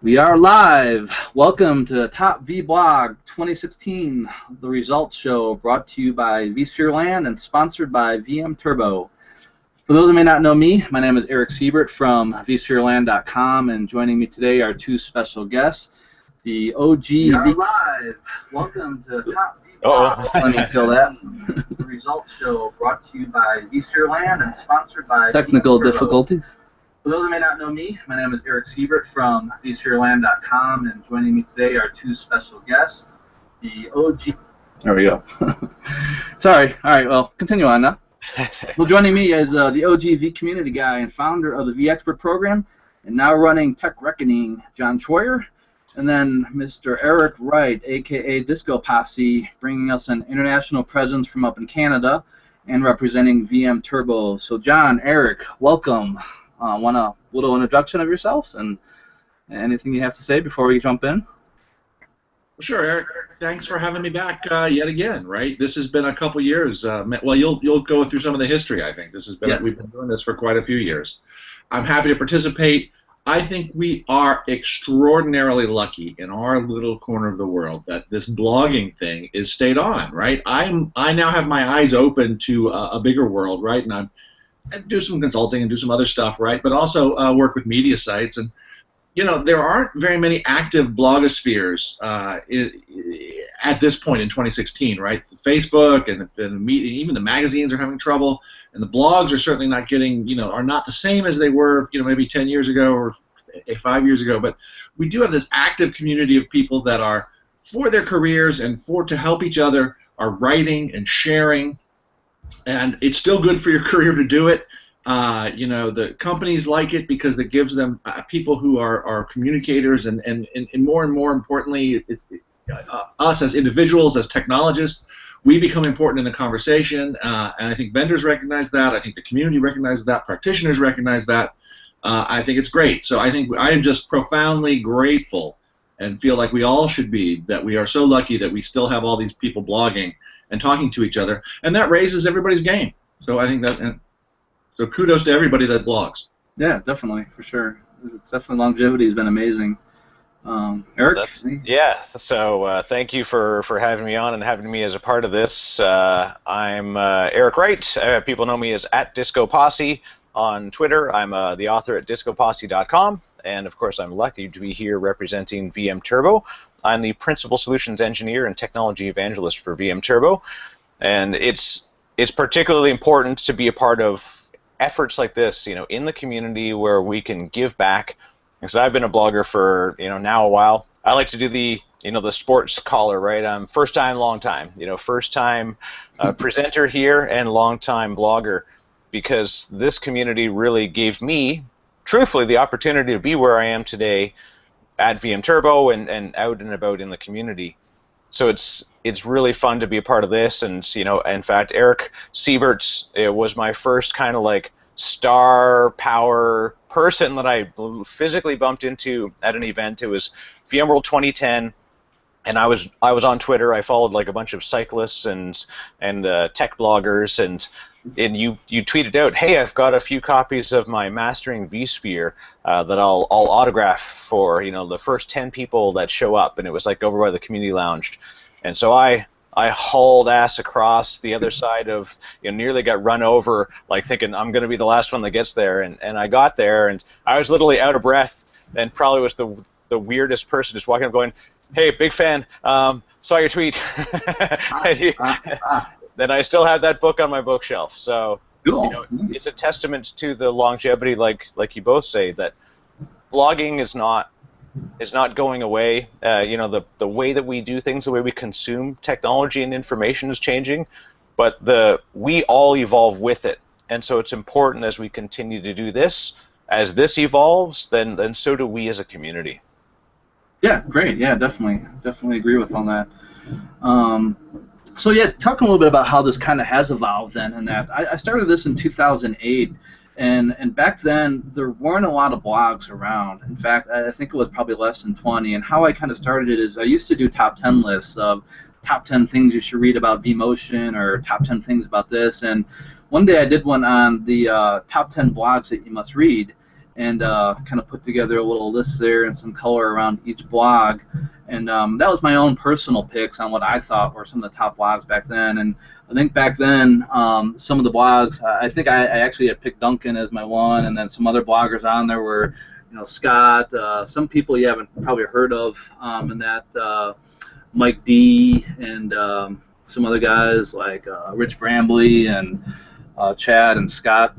We are live. Welcome to Top vBlog 2016, the results show brought to you by vSphereland and sponsored by VM Turbo. For those who may not know me, my name is Eric Siebert from vSphereland.com, and joining me today are two special guests, the OG. We are live. Welcome to Top vBlog. Let me kill that. The results show brought to you by vSphereland and sponsored by technical difficulties. For those who may not know me, my name is Eric Siebert from vSphereland.com, and joining me today are two special guests, the OG. There we go. Sorry. All right. Well, continue on now. Well, joining me is the OG V community guy and founder of the V Expert program, and now running Tech Reckoning, John Troyer, and then Mr. Eric Wright, aka Disco Posse, bringing us an international presence from up in Canada and representing VM Turbo. So, John, Eric, welcome. Want a little introduction of yourselves and anything you have to say before we jump in? Sure, Eric. Thanks for having me back yet again. Right, this has been a couple years. Well, you'll go through some of the history. I think this has been. Yes. We've been doing this for quite a few years. I'm happy to participate. I think we are extraordinarily lucky in our little corner of the world that this blogging thing is stayed on. Right, I now have my eyes open to a bigger world. Right, and I do some consulting and do some other stuff, right? But also work with media sites, and you know there aren't very many active blogospheres at this point in 2016, right? Facebook and the media, even the magazines are having trouble, and the blogs are certainly not getting, are not the same as they were, maybe 10 years ago or 5 years ago. But we do have this active community of people that are for their careers and to help each other, are writing and sharing. And it's still good for your career to do it. The companies like it because it gives them people who are communicators, and more importantly, it's us as individuals, as technologists, we become important in the conversation. And I think vendors recognize that. I think the community recognizes that. Practitioners recognize that. I think it's great. So I think I am just profoundly grateful and feel like we all should be, that we are so lucky that we still have all these people blogging and talking to each other, and that raises everybody's game. So I think that, so kudos to everybody that blogs. Yeah, definitely, for sure. It's definitely, longevity has been amazing. Eric? Yeah, so thank you for having me on and having me as a part of this. I'm Eric Wright. People know me as @DiscoPosse on Twitter. I'm the author at discoposse.com, and of course I'm lucky to be here representing VM Turbo. I'm the Principal Solutions Engineer and Technology Evangelist for VM Turbo, and it's particularly important to be a part of efforts like this, in the community where we can give back. Because I've been a blogger for, now a while. I like to do the, the sports caller, right? First time, long time. First time presenter here and long time blogger, because this community really gave me, truthfully, the opportunity to be where I am today at VM Turbo and out and about in the community. So it's really fun to be a part of this, and in fact, Eric Siebert was my first kind of like star power person that I physically bumped into at an event. It was VMworld 2010, and I was on Twitter. I followed like a bunch of cyclists and tech bloggers, and you tweeted out, hey, I've got a few copies of my Mastering vSphere that I'll autograph for the first 10 people that show up, and it was like over by the community lounge. And so I hauled ass across the other side of, nearly got run over, like thinking I'm going to be the last one that gets there, and I got there, and I was literally out of breath, and probably was the weirdest person just walking up going, hey, big fan, saw your tweet. Then I still have that book on my bookshelf. So cool. It's a testament to the longevity, like you both say, that blogging is not going away. The way that we do things, the way we consume technology and information is changing, but we all evolve with it. And so it's important as we continue to do this, as this evolves, then so do we as a community. Yeah, great. Yeah, definitely agree with on that. So yeah, talking a little bit about how this kind of has evolved then, and that I started this in 2008, and back then there weren't a lot of blogs around. In fact, I think it was probably less than 20. And how I kind of started it is I used to do top 10 lists of top 10 things you should read about vMotion, or top 10 things about this. And one day I did one on the top 10 blogs that you must read. and kind of put together a little list there and some color around each blog. And that was my own personal picks on what I thought were some of the top blogs back then. And I think back then, some of the blogs, I think I actually had picked Duncan as my one, and then some other bloggers on there were, Scott, some people you haven't probably heard of, and that Mike D, and some other guys like Rich Brambley and Chad and Scott.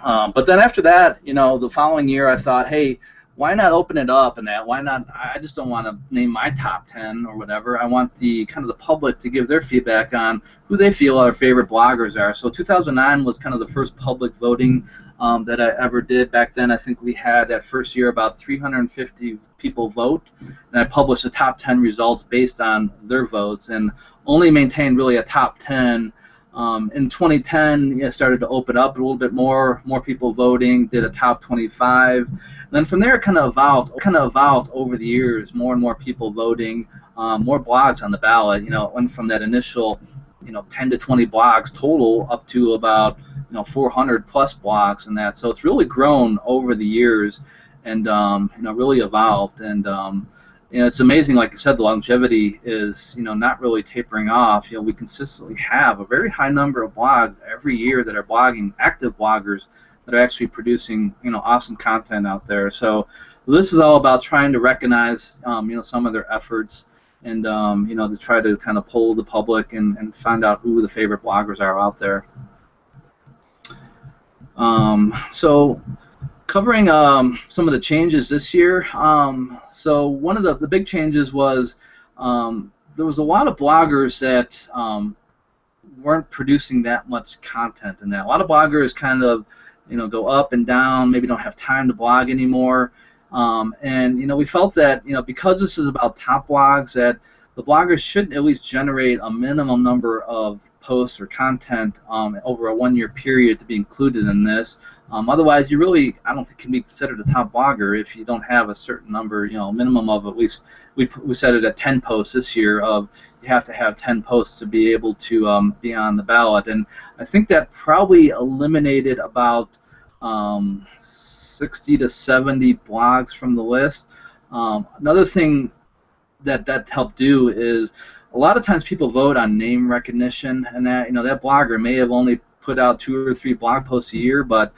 But then after that, the following year, I thought, hey, why not open it up and that? Why not? I just don't want to name my top 10 or whatever. I want the public to give their feedback on who they feel our favorite bloggers are. So 2009 was kind of the first public voting that I ever did. Back then, I think we had that first year about 350 people vote, and I published the top 10 results based on their votes, and only maintained really a top 10. In 2010, it started to open up a little bit more people voting, did a top 25. And then from there, it kind of evolved over the years, more and more people voting, more blogs on the ballot. It went from that initial, 10 to 20 blogs total up to about, 400 plus blogs and that. So it's really grown over the years, and really evolved. And it's amazing, like I said, the longevity is, not really tapering off. We consistently have a very high number of blogs every year that are blogging, active bloggers that are actually producing, awesome content out there. So this is all about trying to recognize, some of their efforts, and, to try to kind of poll the public and find out who the favorite bloggers are out there. So covering some of the changes this year. So one of the big changes was there was a lot of bloggers that weren't producing that much content, and that a lot of bloggers kind of go up and down, maybe don't have time to blog anymore. And we felt that because this is about top blogs, that the bloggers should at least generate a minimum number of posts or content over a 1-year period to be included in this. Otherwise, you really, I don't think, can be considered a top blogger if you don't have a certain number, minimum of at least, we set it at 10 posts this year, of you have to have 10 posts to be able to be on the ballot. And I think that probably eliminated about 60 to 70 blogs from the list. Another thing that helped do is a lot of times people vote on name recognition, and that that blogger may have only put out 2 or 3 blog posts a year, but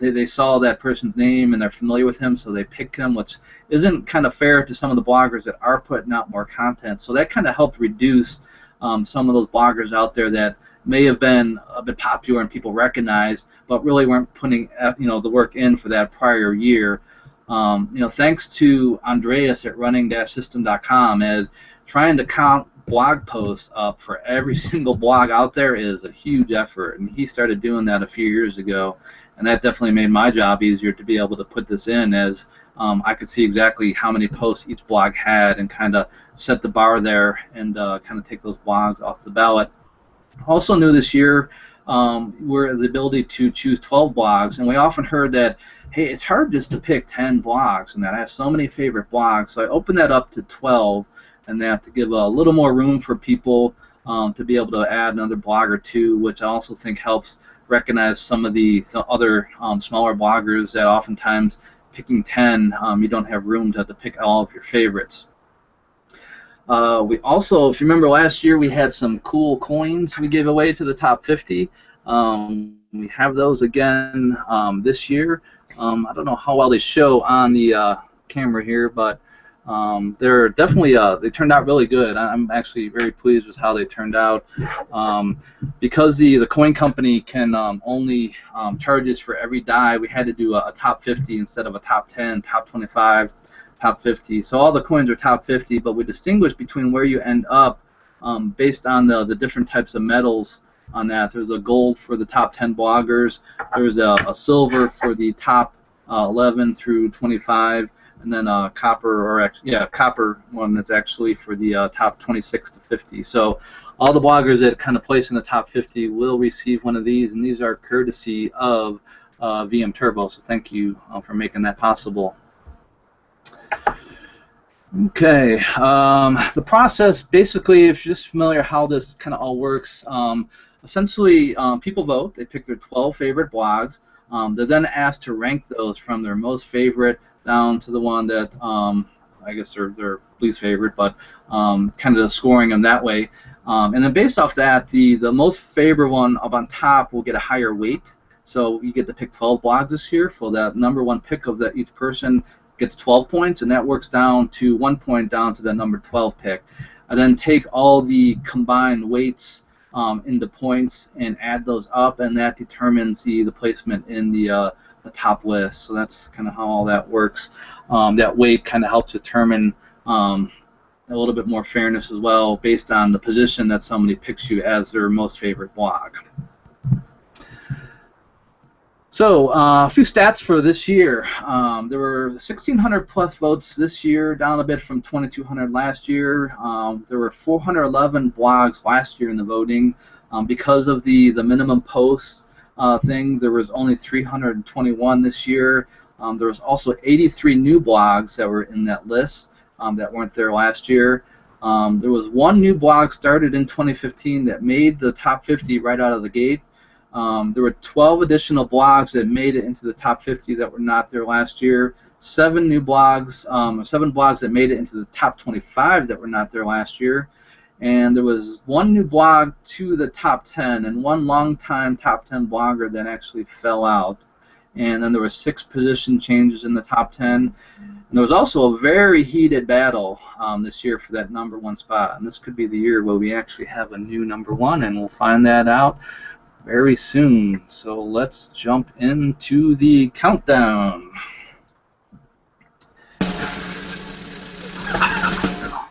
they saw that person's name and they're familiar with him, so they pick him, which isn't kind of fair to some of the bloggers that are putting out more content. So that kind of helped reduce some of those bloggers out there that may have been a bit popular and people recognized, but really weren't putting the work in for that prior year. Thanks to Andreas at running-system.com, as trying to count blog posts up for every single blog out there is a huge effort, and he started doing that a few years ago, and that definitely made my job easier to be able to put this in, as I could see exactly how many posts each blog had and kind of set the bar there and kind of take those blogs off the ballot. Also new this year were the ability to choose 12 blogs, and we often heard that, hey, it's hard just to pick 10 blogs, and that I have so many favorite blogs. So I opened that up to 12, and that to give a little more room for people to be able to add another blog or two, which I also think helps recognize some of the other smaller bloggers that oftentimes picking 10, you don't have room to pick all of your favorites. We also, if you remember last year, we had some cool coins we gave away to the top 50. We have those again this year. I don't know how well they show on the camera here, but they're definitely, they turned out really good. I'm actually very pleased with how they turned out. Because the coin company can only charge us for every die, we had to do a top 50 instead of a top 10, top 25, top 50. So all the coins are top 50, but we distinguish between where you end up based on the different types of medals on that. There's a gold for the top 10 bloggers, there's a silver for the top 11 through 25, and then a copper, copper one that's actually for the top 26 to 50. So all the bloggers that kind of place in the top 50 will receive one of these, and these are courtesy of VM Turbo, so thank you for making that possible. Okay, the process, basically, if you're just familiar how this kind of all works, essentially people vote, they pick their 12 favorite blogs. They're then asked to rank those from their most favorite down to the one that I guess they're their least favorite, but kind of the scoring them that way. And then based off that, the most favorite one up on top will get a higher weight. So you get to pick 12 blogs this year. For that number one pick of that, each person gets 12 points, and that works down to 1 point down to the number 12 pick. And then take all the combined weights into points and add those up, and that determines the placement in the top list. So that's kind of how all that works. That weight kind of helps determine a little bit more fairness as well, based on the position that somebody picks you as their most favorite blog. So a few stats for this year. There were 1,600 plus votes this year, down a bit from 2,200 last year. There were 411 blogs last year in the voting. Because of the minimum posts thing, there was only 321 this year. There was also 83 new blogs that were in that list that weren't there last year. There was one new blog started in 2015 that made the top 50 right out of the gate. There were 12 additional blogs that made it into the top 50 that were not there last year. 7 blogs that made it into the top 25 that were not there last year. And there was one new blog to the top 10 and one long-time top 10 blogger that actually fell out. And then there were 6 position changes in the top 10. And there was also a very heated battle this year for that number 1 spot. And this could be the year where we actually have a new number 1, and we'll find that out very soon. So let's jump into the countdown.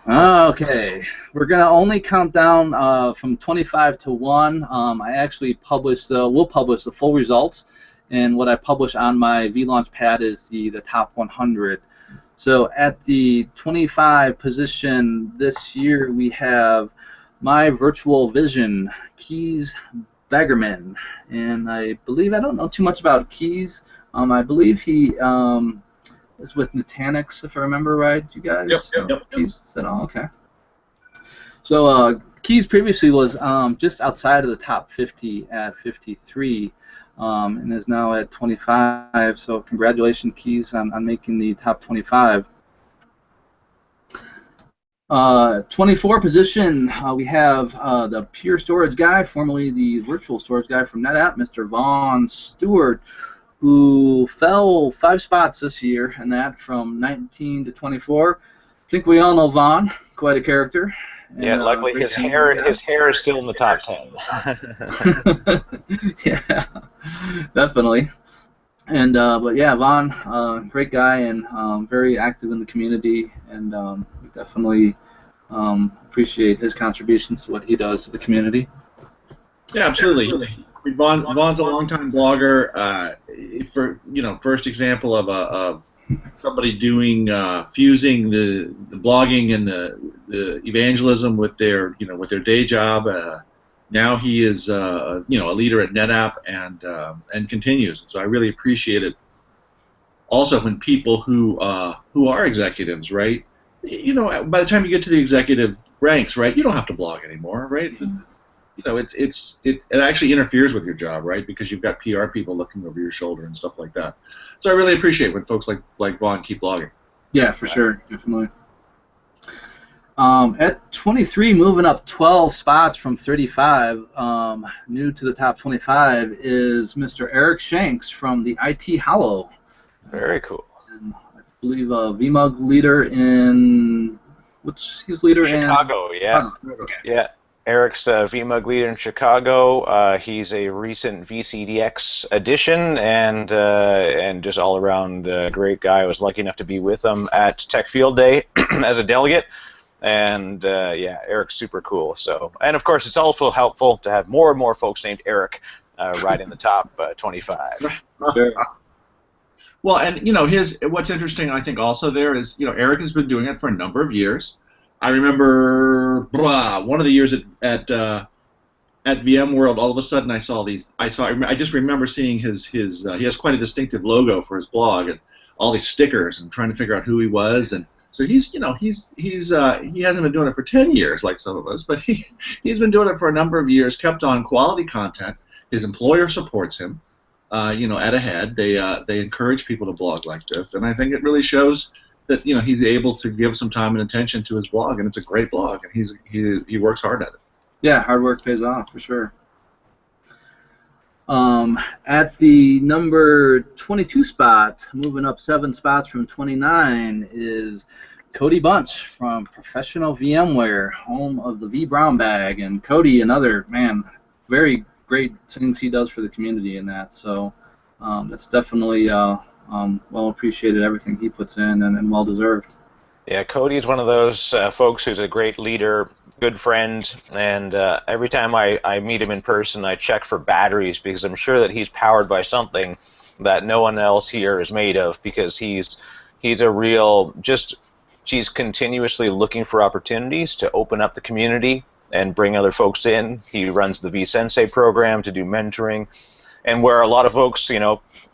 Okay, we're gonna only count down from 25 to 1. I actually will publish the full results, and what I publish on my vLaunch pad is the top 100. So at the 25 position this year, we have My Virtual Vision, Keys Baggerman, and I don't know too much about Keys. I believe he is with Nutanix, if I remember right, you guys? Yep. Keys at all? Okay. So Keys previously was just outside of the top 50 at 53, and is now at 25, so congratulations, Keys, on making the top 25. 24 position, we have the pure storage guy, formerly the virtual storage guy from NetApp, Mr. Vaughn Stewart, who fell 5 spots this year, and that from 19 to 24. I think we all know Vaughn, quite a character. And, yeah, luckily his hair is still in the top 10. Yeah, definitely. And but yeah, Vaughn, great guy and very active in the community, and we definitely appreciate his contributions to what he does to the community. Yeah, absolutely. Vaughn's a longtime blogger. First example of somebody doing fusing the blogging and the evangelism with their day job. Now he is a leader at NetApp and continues. So I really appreciate it. Also, when people who are executives, right? By the time you get to the executive ranks, right, you don't have to blog anymore, right? It actually interferes with your job, right? Because you've got PR people looking over your shoulder and stuff like that. So I really appreciate when folks like Vaughn keep blogging. Yeah, for sure, definitely. At 23, moving up 12 spots from 35, new to the top 25 is Mr. Eric Shanks from the IT Hollow. Very cool. And I believe vMug leader in he's leader Chicago, in yeah. Chicago. Okay. Yeah. Eric's vMug leader in Chicago. He's a recent VCDX addition and just all around great guy. I was lucky enough to be with him at Tech Field Day as a delegate. And yeah, Eric's super cool. So, and of course, it's also helpful to have more and more folks named Eric right in the top 25. Sure. Well, and what's interesting, I think, also there is Eric has been doing it for a number of years. I remember one of the years at VMworld, all of a sudden I saw these. I just remember seeing his. He has quite a distinctive logo for his blog and all these stickers and trying to figure out who he was. And so he hasn't been doing it for 10 years like some of us, but he's been doing it for a number of years. Kept on quality content. His employer supports him. at a head. They encourage people to blog like this, and I think it really shows that he's able to give some time and attention to his blog, and it's a great blog, and he works hard at it. Yeah, hard work pays off for sure. At the number 22 spot, moving up 7 spots from 29, is Cody Bunch from Professional VMware, home of the V Brown Bag. And Cody, another, man, very great things he does for the community in that. So that's definitely well appreciated, everything he puts in, and well deserved. Yeah, Cody is one of those folks who's a great leader, good friend, and every time I meet him in person, I check for batteries because I'm sure that he's powered by something that no one else here is made of, because he's a real, he's continuously looking for opportunities to open up the community and bring other folks in. He runs the vSensei program to do mentoring, and where a lot of folks,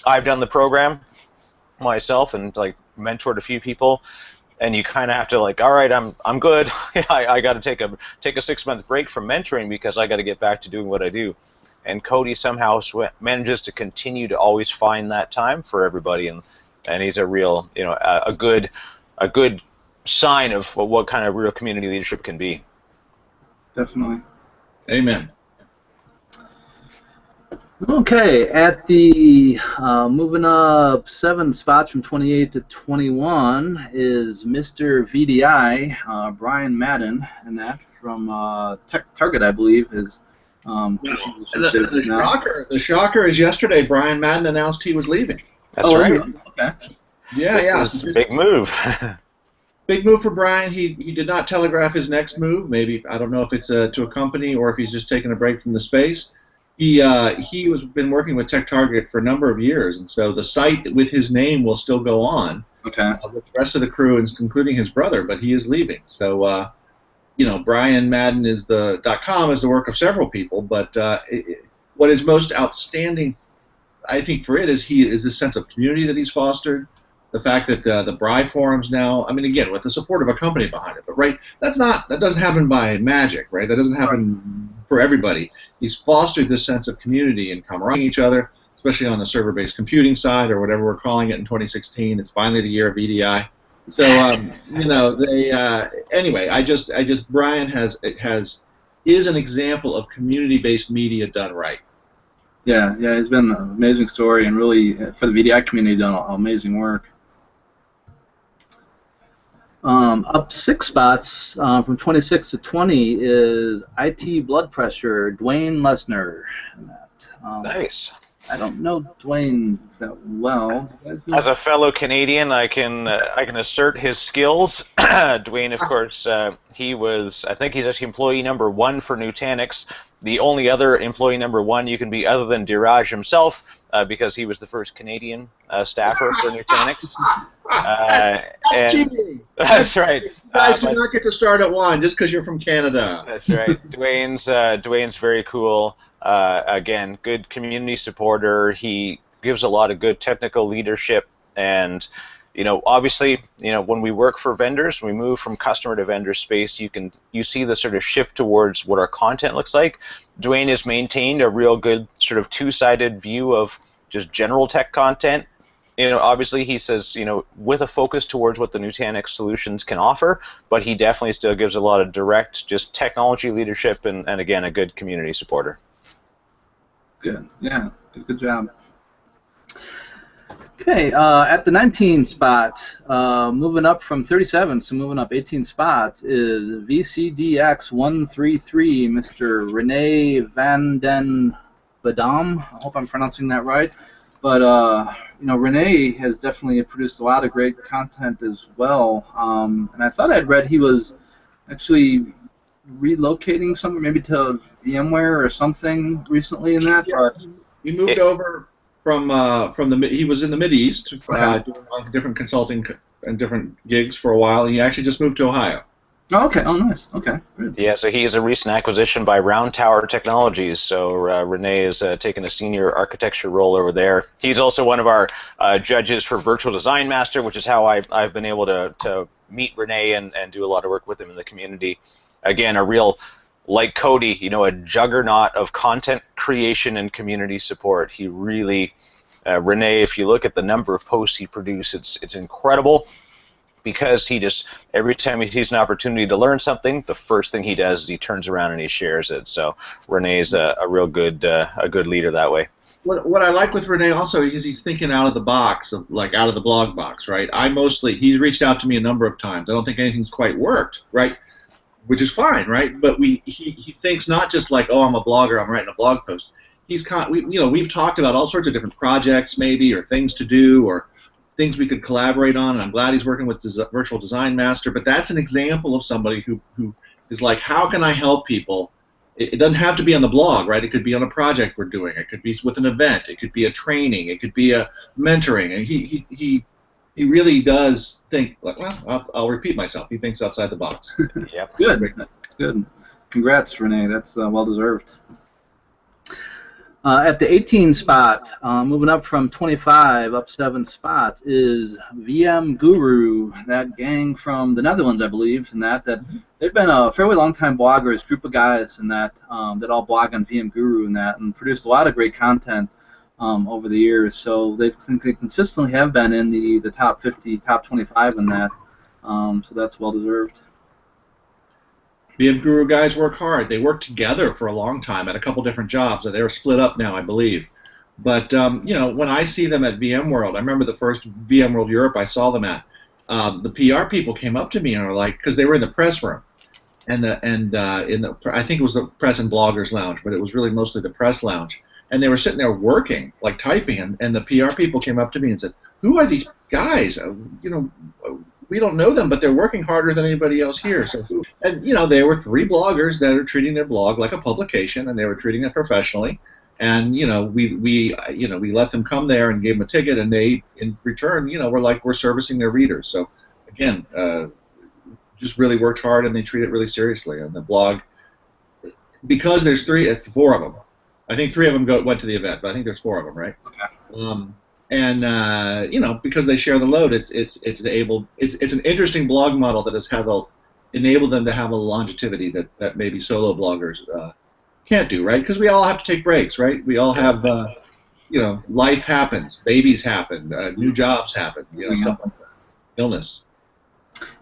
I've done the program myself and like mentored a few people, and you kind of have to all right, I'm good. I got to take a 6-month break from mentoring because I got to get back to doing what I do. And Cody somehow manages to continue to always find that time for everybody, and he's a real, a good sign of what kind of real community leadership can be. Definitely. Amen. Okay, at the moving up 7 spots from 28 to 21 is Mr. VDI, Brian Madden, and that from Target, I believe, is. The shocker is yesterday Brian Madden announced he was leaving. That's right. Okay. This is a big move. Big move for Brian. He did not telegraph his next move. Maybe, I don't know if it's to a company or if he's just taking a break from the space. He was been working with TechTarget for a number of years, and so the site with his name will still go on. Okay. With the rest of the crew, including his brother, but he is leaving. So, Brian Madden is .com is the work of several people, but what is most outstanding, I think, for it is this sense of community that he's fostered. The fact that the Bri forums now, I mean, again, with the support of a company behind it, but right, that doesn't happen by magic, right? That doesn't happen for everybody. He's fostered this sense of community and camaraderie each other, especially on the server-based computing side, or whatever we're calling it in 2016. It's finally the year of EDI. So, anyway, Brian is an example of community-based media done right. Yeah, it's been an amazing story, and really, for the VDI community, done amazing work. Up 6 spots from 26 to 20 is IT Blood Pressure, Dwayne Lesnar. Nice. I don't know Dwayne that well. As a fellow Canadian, I can assert his skills. Dwayne, of course, I think he's actually employee number 1 for Nutanix. The only other employee number 1 you can be other than Diraj himself, because he was the first Canadian staffer for Nutanix. That's cheating. That's right. You guys do not get to start at 1 just because you're from Canada. That's right. Dwayne's very cool. Again, good community supporter. He gives a lot of good technical leadership, and obviously, when we work for vendors, we move from customer to vendor space. You see the sort of shift towards what our content looks like. Dwayne has maintained a real good sort of two-sided view of just general tech content. Obviously he says, with a focus towards what the Nutanix solutions can offer, but he definitely still gives a lot of direct, just technology leadership, and again, a good community supporter. Good, yeah, good job. Okay, at the 19 spot, moving up from 37, so moving up 18 spots, is VCDX133, Mr. Rene van den Badam. I hope I'm pronouncing that right. But Rene has definitely produced a lot of great content as well. And I thought I'd read he was actually relocating somewhere, maybe to VMware or something recently in that. Yeah, he moved over from he was in the Mideast doing different consulting and different gigs for a while. He actually just moved to Ohio. Oh, okay. Oh, nice. Okay. Good. Yeah, so he is a recent acquisition by Round Tower Technologies. So Rene is taking a senior architecture role over there. He's also one of our judges for Virtual Design Master, which is how I've been able to meet Rene and do a lot of work with him in the community. Again, a real like Cody, you know, a juggernaut of content creation and community support. He really, Renee, if you look at the number of posts he produces, it's incredible, because he just, every time he sees an opportunity to learn something, the first thing he does is he turns around and he shares it. So Renee's a real good leader that way. What I like with Renee also is he's thinking out of the box, of like out of the blog box, right? He's reached out to me a number of times. I don't think anything's quite worked, right? Which is fine, right? But he thinks not just like, oh, I'm a blogger, I'm writing a blog post. We've talked about all sorts of different projects, maybe, or things to do, or things we could collaborate on. And I'm glad he's working with Virtual Design Master. But that's an example of somebody who is like, how can I help people? It doesn't have to be on the blog, right? It could be on a project we're doing. It could be with an event. It could be a training. It could be a mentoring. And he really does think, like, well, I'll repeat myself. He thinks outside the box. Yep. Good. That's good. Congrats, Renee. That's well deserved. At the 18 spot, moving up from 25, up 7 spots, is VM Guru, that gang from the Netherlands, I believe, and that they've been a fairly long-time bloggers, group of guys, and that all blog on VM Guru and produced a lot of great content over the years. So they consistently have been in the top 50, top 25 in that. So that's well deserved. VM Guru guys work hard. They worked together for a long time at a couple different jobs. They're split up now, I believe. But when I see them at VMworld, I remember the first VMworld Europe I saw them at. The PR people came up to me and were like, because they were in the press room, I think it was the press and bloggers lounge, but it was really mostly the press lounge. And they were sitting there working, like typing, and the PR people came up to me and said, "Who are these guys? We don't know them, but they're working harder than anybody else here." And they were 3 bloggers that are treating their blog like a publication, and they were treating it professionally. And we let them come there and gave them a ticket, and they, in return, we're servicing their readers. So again, just really worked hard, and they treat it really seriously. And the blog, because there's 4 of them. I think 3 of them went to the event, but I think there's 4 of them, right? And because they share the load, it's an interesting blog model that has enabled them to have a longevity that maybe solo bloggers can't do, right? Because we all have to take breaks, right? We all have life happens, babies happen, new jobs happen, stuff like that, illness.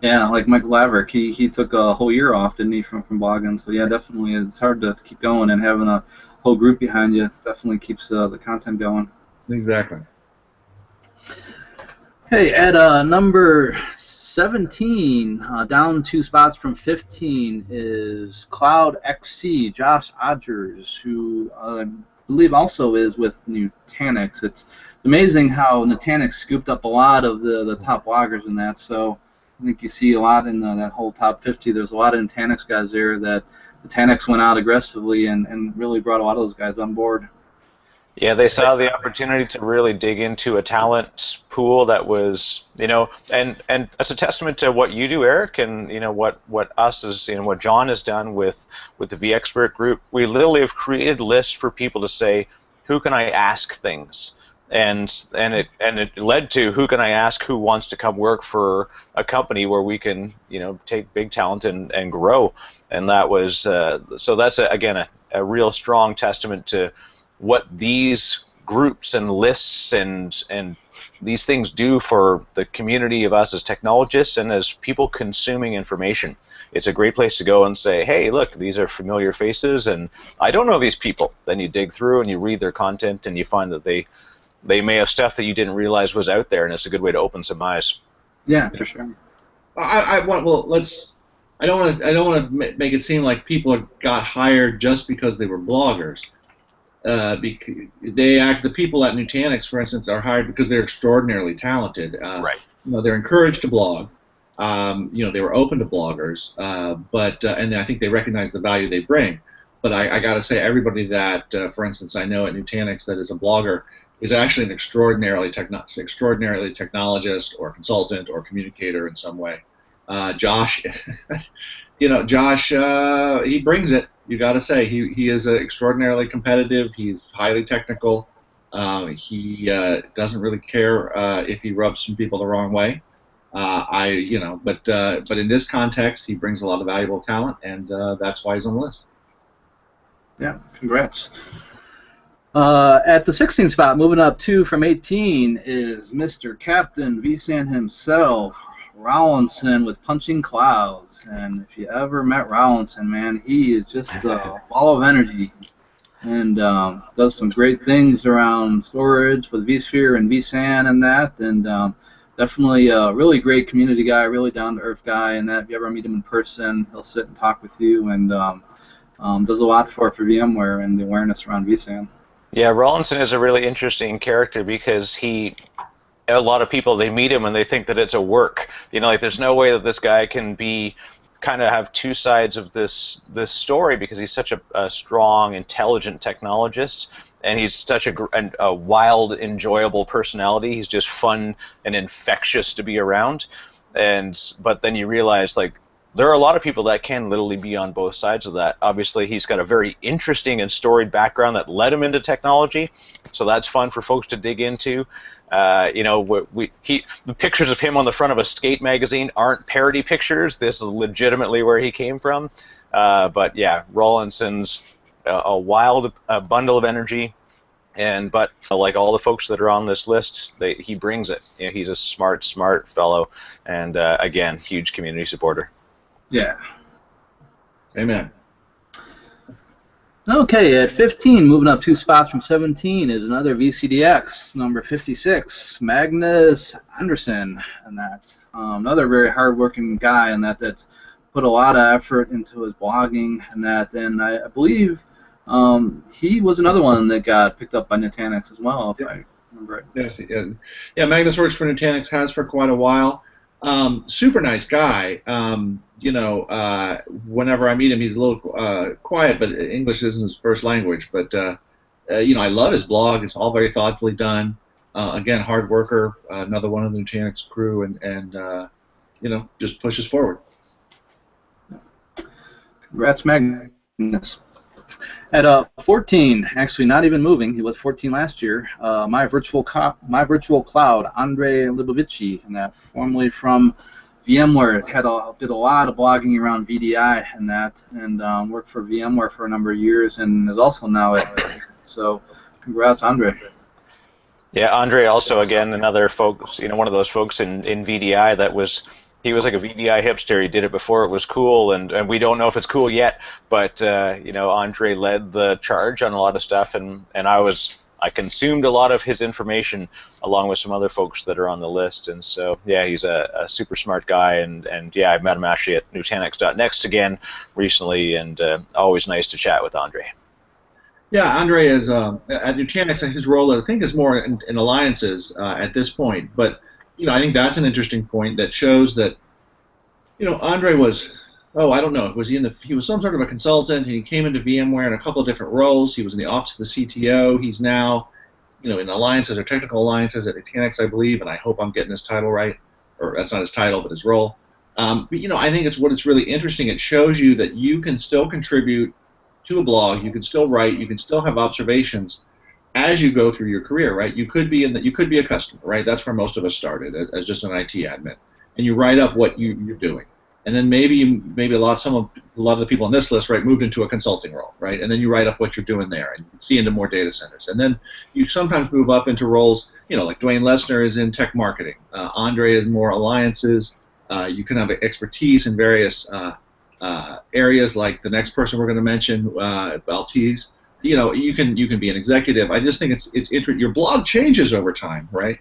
Yeah, like Michael Laverick, he took a whole year off, didn't he, from blogging? So yeah, definitely, it's hard to keep going, and having a whole group behind you definitely keeps the content going. Exactly. Okay, at number 17, down 2 spots from 15, is Cloud XC, Josh Odgers, who I believe also is with Nutanix. It's amazing how Nutanix scooped up a lot of the top bloggers in that. So I think you see a lot in that whole top 50. There's a lot of Nutanix guys there that Nutanix went out aggressively and really brought a lot of those guys on board. Yeah, they saw the opportunity to really dig into a talent pool that was, and that's a testament to what you do, Eric, and what us as what John has done with the vExpert group. We literally have created lists for people to say, who can I ask things, and it led to who can I ask who wants to come work for a company where we can take big talent and grow, and that was so that's again a real strong testament to what these groups and lists and these things do for the community of us as technologists and as people consuming information. It's a great place to go and say, hey, look, these are familiar faces, and I don't know these people. Then you dig through and you read their content, and you find that they may have stuff that you didn't realize was out there, and it's a good way to open some eyes. Yeah, for sure. I don't want to make it seem like people got hired just because they were bloggers. The people at Nutanix, for instance, are hired because they're extraordinarily talented. Right. They're encouraged to blog. They were open to bloggers, and I think they recognize the value they bring. But I got to say, everybody that, for instance, I know at Nutanix that is a blogger is actually an extraordinarily technologist or consultant or communicator in some way. Josh, Josh, he brings it. You got to say he is extraordinarily competitive. He's highly technical. He doesn't really care if he rubs some people the wrong way. But in this context, he brings a lot of valuable talent, and that's why he's on the list. Yeah, congrats. At the 16th spot, moving up 2 from 18, is Mr. Captain vSAN himself, Rollinson with Punching Clouds. And if you ever met Rollinson, man, he is just a ball of energy and does some great things around storage with vSphere and vSAN and that. And definitely a really great community guy, really down-to-earth guy. And that if you ever meet him in person, he'll sit and talk with you and does a lot for VMware and the awareness around vSAN. Yeah, Rollinson is a really interesting character because a lot of people, they meet him and they think that it's a work. You know, like there's no way that this guy can be kind of have two sides of this story because he's such a strong, intelligent technologist, and he's such a wild, enjoyable personality. He's just fun and infectious to be around. But then you realize, like, there are a lot of people that can literally be on both sides of that. Obviously, he's got a very interesting and storied background that led him into technology, so that's fun for folks to dig into. You know, the pictures of him on the front of a skate magazine aren't parody pictures. This is legitimately where he came from. But yeah, Rollinson's a wild bundle of energy, but like all the folks that are on this list, he brings it. You know, he's a smart fellow, and again, huge community supporter. Yeah. Amen. Okay, at 15, moving up 2 spots from 17, is another VCDX, number 56, Magnus Anderson, and that. Another very hard-working guy, and that's put a lot of effort into his blogging, and that. And I believe he was another one that got picked up by Nutanix as well, if I remember right. Yes, yeah. Magnus works for Nutanix, has for quite a while. Super nice guy. You know, whenever I meet him, he's a little quiet, but English isn't his first language. But you know, I love his blog. It's all very thoughtfully done. Again, hard worker, another one of the Nutanix crew, and you know, just pushes forward. Congrats, Magnus. At 14, actually not even moving, he was 14 last year, my virtual cloud, Andre Libovici, and that, formerly from VMware, did a lot of blogging around VDI and that, and worked for VMware for a number of years, and is also now at, so congrats, Andre. Yeah, Andre also, again, another folks, you know, one of those folks in VDI that he was like a VDI hipster. He did it before it was cool, and we don't know if it's cool yet. But you know, Andre led the charge on a lot of stuff, and I consumed a lot of his information along with some other folks that are on the list. And so yeah, he's a super smart guy, and yeah, I met him actually at Nutanix.next again recently, and always nice to chat with Andre. Yeah, Andre is at Nutanix, and his role I think is more in alliances at this point, but. You know, I think that's an interesting point that shows that, you know, Andre was, I don't know, he was some sort of a consultant, and he came into VMware in a couple of different roles. He was in the office of the CTO. He's now, you know, in alliances or technical alliances at Nutanix, I believe, and I hope I'm getting his title right, or that's not his title, but his role. But, you know, I think it's really interesting. It shows you that you can still contribute to a blog, you can still write, you can still have observations as you go through your career, right? You could be a customer, right? That's where most of us started as just an IT admin, and you write up what you're doing, and then maybe a lot of the people on this list, right, moved into a consulting role, right? And then you write up what you're doing there, and you see into more data centers, and then you sometimes move up into roles, you know, like Dwayne Lesnar is in tech marketing, Andre is more alliances. You can have expertise in various areas, like the next person we're going to mention, Baltiz. You know, you can be an executive. I just think it's interesting. Your blog changes over time, right?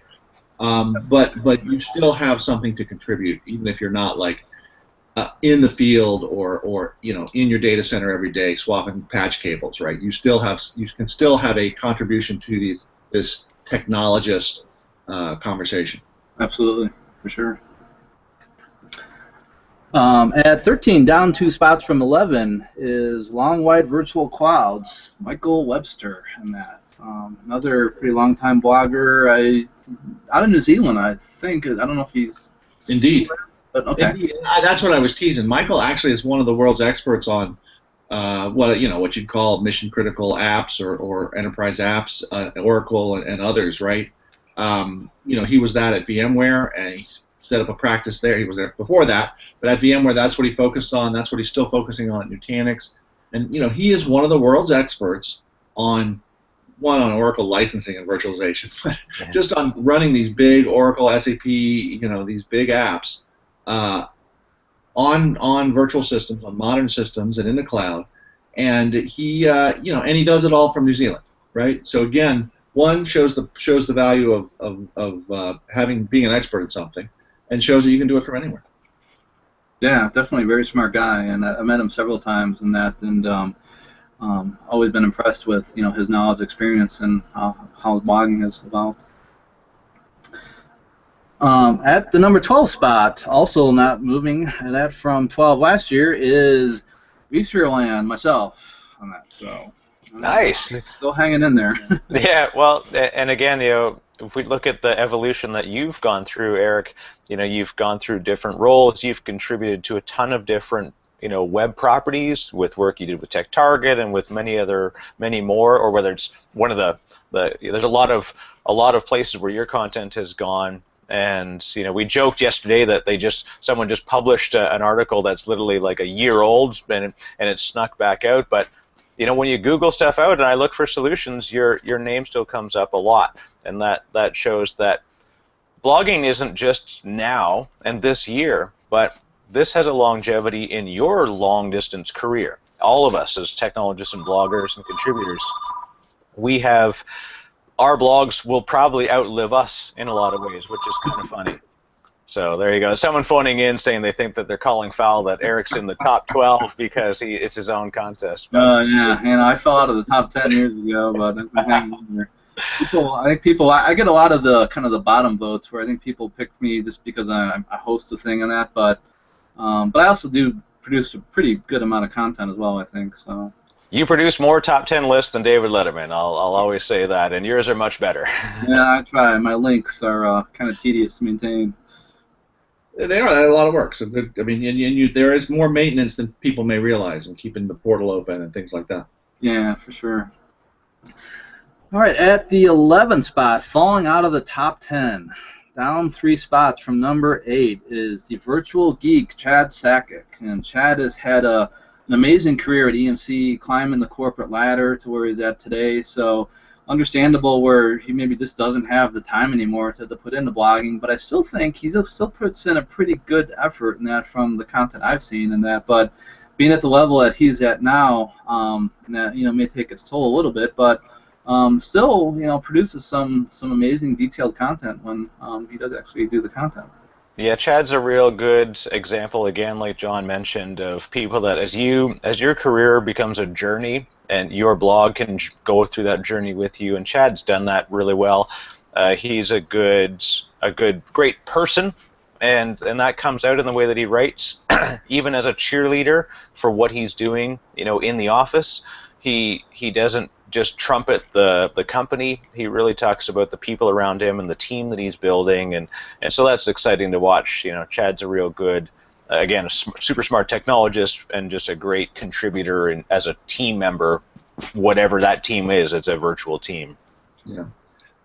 But you still have something to contribute, even if you're not like in the field or you know, in your data center every day swapping patch cables, right? You can still have a contribution to this technologist conversation. Absolutely, for sure. At 13, down 2 spots from 11, is Long Wide Virtual Clouds, Michael Webster, and that. Another pretty long-time blogger, out of New Zealand, I think. I don't know if he's... Indeed. But okay. Indeed. That's what I was teasing. Michael actually is one of the world's experts on what you'd call mission-critical apps or enterprise apps, Oracle and others, right? You know, he was that at VMware, and he set up a practice there. He was there before that, but at VMware, that's what he focused on. That's what he's still focusing on at Nutanix. And he is one of the world's experts on on Oracle licensing and virtualization, but just on running these big Oracle, SAP, these big apps on virtual systems, on modern systems, and in the cloud. And he does it all from New Zealand, right? So again, one shows the value of being an expert at something, and shows that you can do it from anywhere. Yeah, definitely a very smart guy, and I met him several times and always been impressed with his knowledge, experience, and how blogging has evolved. At the number 12 spot, also not moving, and that from 12 last year, is vSphere myself on that. So nice, still hanging in there. Yeah, well, and again, if we look at the evolution that you've gone through, Eric, you've gone through different roles. You've contributed to a ton of different web properties with work you did with TechTarget and with many more, or whether it's one of the there's a lot of places where your content has gone. And we joked yesterday that someone just published an article that's literally like a year old, and it snuck back out. But when you Google stuff out and I look for solutions, your name still comes up a lot, and that shows that blogging isn't just now and this year, but this has a longevity in your long-distance career. All of us as technologists and bloggers and contributors, our blogs will probably outlive us in a lot of ways, which is kind of funny. So there you go. Someone phoning in saying they think that they're calling foul that Eric's in the top 12 because it's his own contest. Yeah, I fell out of the top 10 years ago, but I'm hanging in there. I get a lot of the kind of the bottom votes where I think people pick me just because I host a thing on that, but I also do produce a pretty good amount of content as well, I think. So. You produce more top 10 lists than David Letterman. I'll always say that, and yours are much better. Yeah, I try. My links are kind of tedious to maintain. They are. They're a lot of work. So good. I mean, there is more maintenance than people may realize in keeping the portal open and things like that. Yeah, for sure. All right, at the 11th spot, falling out of the top 10, down 3 spots from number 8, is the virtual geek Chad Sakac. And Chad has had an amazing career at EMC, climbing the corporate ladder to where he's at today. So understandable where he maybe just doesn't have the time anymore to put into blogging, but I still think he still puts in a pretty good effort in that from the content I've seen in that. But being at the level that he's at now, that may take its toll a little bit, but still produces some amazing detailed content when he does actually do the content. Yeah, Chad's a real good example, again, like John mentioned, of people that as your career becomes a journey, and your blog can go through that journey with you, and Chad's done that really well. He's a great person, and that comes out in the way that he writes. Even as a cheerleader for what he's doing, in the office, he doesn't just trumpet the company. He really talks about the people around him and the team that he's building, and so that's exciting to watch. Chad's a real good, again, a super smart technologist and just a great contributor and as a team member, whatever that team is. It's a virtual team. Yeah,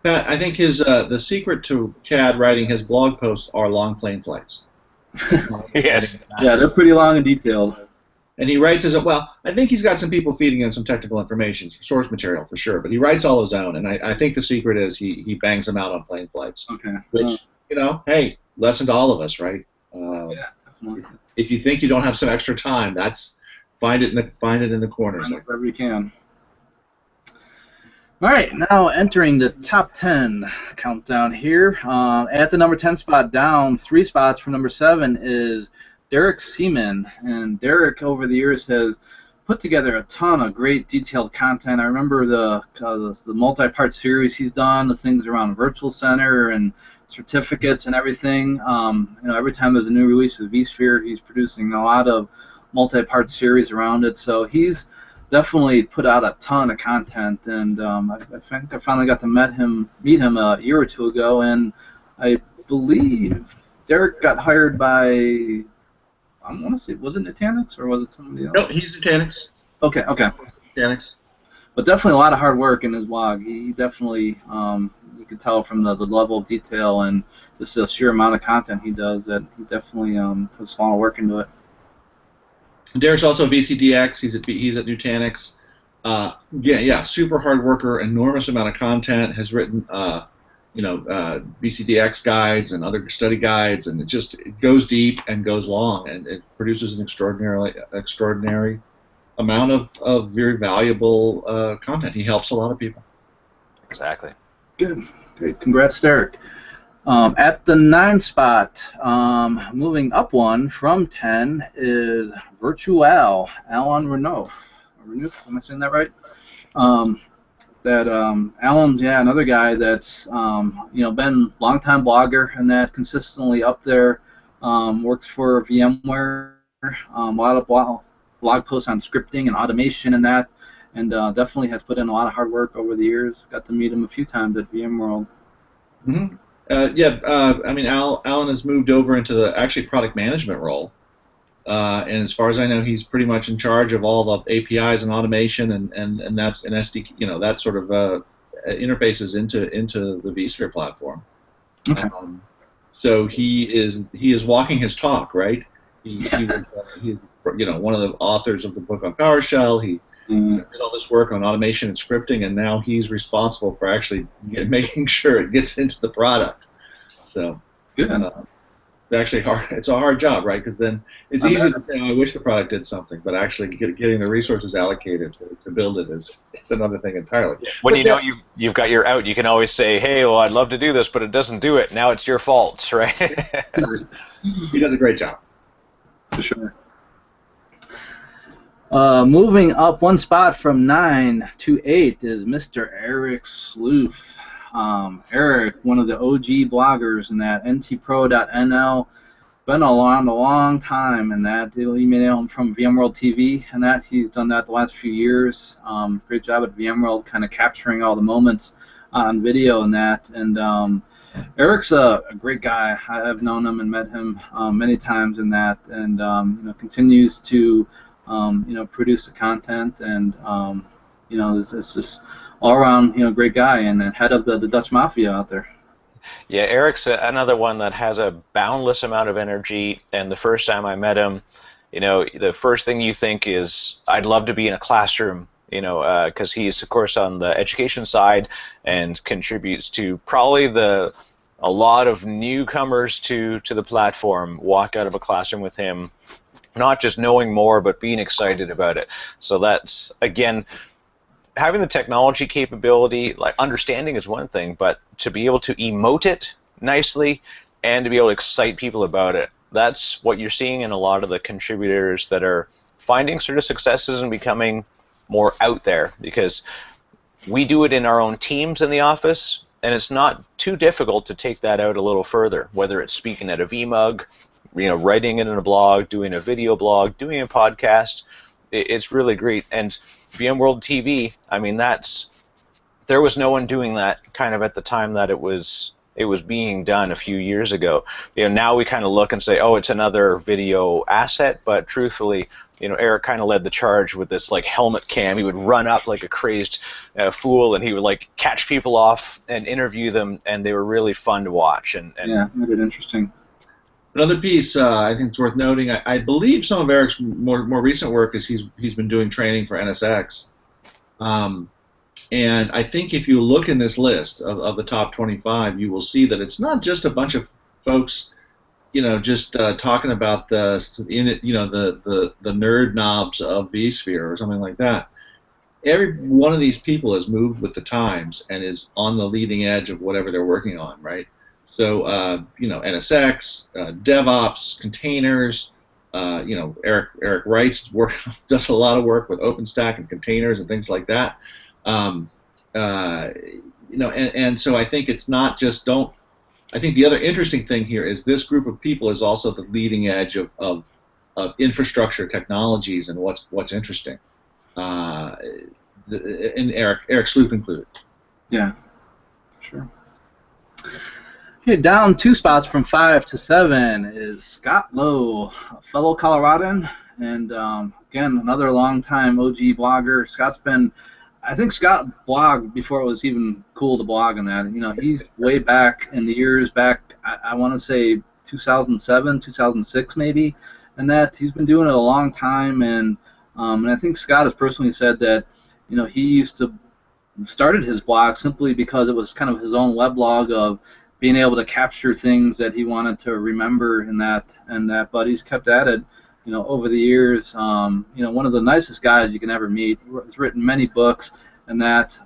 Pat, I think the secret to Chad writing his blog posts are long plane flights. Yes. Yeah, they're pretty long and detailed. And he writes well, I think he's got some people feeding him some technical information, source material for sure, but he writes all his own, and I think the secret is he bangs them out on plane flights. Okay. Which, hey, lesson to all of us, right? Yeah, definitely. If you think you don't have some extra time, find it in the corners. Wherever you can. All right, now entering the top 10 countdown here. At the number 10 spot, down 3 spots from number 7 is Derek Seaman, and Derek over the years has put together a ton of great detailed content. I remember the multi-part series he's done, the things around Virtual Center and certificates and everything. Every time there's a new release of vSphere, he's producing a lot of multi-part series around it. So he's definitely put out a ton of content, and I think I finally got to meet him a year or two ago, and I believe Derek got hired by, I want to say, was it Nutanix or was it somebody else? No, he's Nutanix. Okay. Nutanix. But definitely a lot of hard work in his blog. He definitely, you could tell from the level of detail and just the sheer amount of content he does that he definitely puts a lot of work into it. Derek's also a VCDX. He's at Nutanix. Yeah, super hard worker, enormous amount of content. Has written VCDX guides and other study guides, and it goes deep and goes long, and it produces an extraordinary amount of very valuable content. He helps a lot of people. Exactly. Good. Great. Congrats, Derek. At the 9 spot, moving up one from 10 is Virtual Alan Renouf. Am I saying that right? Alan's another guy that's been longtime blogger and that consistently up there. Works for VMware. A lot of blog posts on scripting and automation and that, and definitely has put in a lot of hard work over the years. Got to meet him a few times at VMworld. Mm-hmm. Alan has moved over into the actually product management role, and as far as I know, he's pretty much in charge of all the APIs and automation and that's an SD, that sort of interfaces into the vSphere platform. Okay. So he is walking his talk, right? He's one of the authors of the book on PowerShell. He did all this work on automation and scripting, and now he's responsible for actually making sure it gets into the product. So, good. It's actually hard. It's a hard job, right? Because then it's easy to say, "I wish the product did something," but actually getting the resources allocated to build it is another thing entirely. When you've got your out, you can always say, "Hey, well, I'd love to do this, but it doesn't do it. Now it's your fault," right? He does a great job. For sure. Moving up one spot from 9 to 8 is Mr. Eric Sloof. Eric, one of the OG bloggers in that ntpro.nl, been around a long time in that. You may know him from VMworld TV and that. He's done that the last few years. Great job at VMworld, kind of capturing all the moments on video and that. And Eric's a great guy. I've known him and met him many times in that, and continues to produce the content, and it's just all around great guy and head of the Dutch Mafia out there. Yeah, Eric's another one that has a boundless amount of energy, and the first time I met him, the first thing you think is, I'd love to be in a classroom, because he's, of course, on the education side and contributes to probably a lot of newcomers to the platform walk out of a classroom with him, not just knowing more, but being excited about it. So that's, again, having the technology capability, like understanding is one thing, but to be able to emote it nicely and to be able to excite people about it, that's what you're seeing in a lot of the contributors that are finding sort of successes and becoming more out there, because we do it in our own teams in the office, and it's not too difficult to take that out a little further, whether it's speaking at a vMug, writing it in a blog, doing a video blog, doing a podcast. It's really great. And VMworld TV, I mean, there was no one doing that kind of at the time that it was being done a few years ago. Now we kind of look and say, oh, it's another video asset, but truthfully, Eric kind of led the charge with this like helmet cam. He would run up like a crazed fool, and he would like catch people off and interview them, and they were really fun to watch. And yeah, made it interesting. Another piece I think it's worth noting. I believe some of Eric's more recent work is he's been doing training for NSX, and I think if you look in this list of the top 25, you will see that it's not just a bunch of folks, just talking about the nerd knobs of vSphere or something like that. Every one of these people has moved with the times and is on the leading edge of whatever they're working on, right? So, NSX, DevOps, containers, Eric writes, does a lot of work with OpenStack and containers and things like that. And so I think it's not just I think the other interesting thing here is this group of people is also the leading edge of infrastructure technologies and what's interesting. And Eric Sloof included. Yeah, sure. Okay, down 2 spots from 5 to 7 is Scott Lowe, a fellow Coloradan, and again, another longtime OG blogger. I think Scott blogged before it was even cool to blog on that. He's way back in the years back, I want to say 2007, 2006 maybe, and that he's been doing it a long time. And I think Scott has personally said that he used to started his blog simply because it was kind of his own weblog of being able to capture things that he wanted to remember in that, but he's kept at it over the years. One of the nicest guys you can ever meet. He's written many books, and that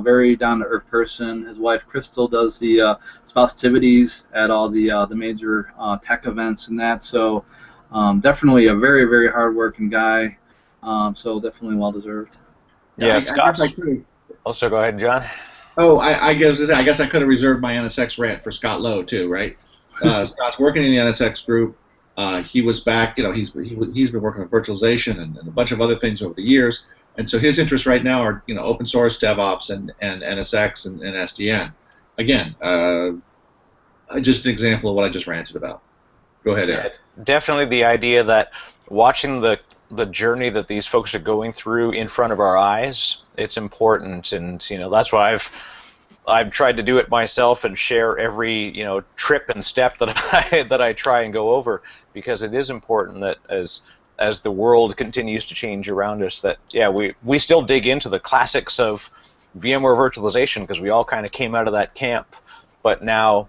very down-to-earth person. His wife Crystal does the festivities at all the major tech events and that. So definitely a very, very hard-working guy. So definitely well deserved. Yeah, Scott. Also, go ahead, John. Oh, I guess I could have reserved my NSX rant for Scott Lowe too, right? Scott's working in the NSX group. He was back. He's been working on virtualization and a bunch of other things over the years. And so his interests right now are open source, DevOps, and NSX and SDN. Again, just an example of what I just ranted about. Go ahead, Eric. Yeah, definitely the idea that watching the journey that these folks are going through in front of our eyes, it's important, and that's why I've tried to do it myself and share every trip and step that I try and go over, because it is important that as the world continues to change around us, that we still dig into the classics of VMware virtualization, because we all kind of came out of that camp, but now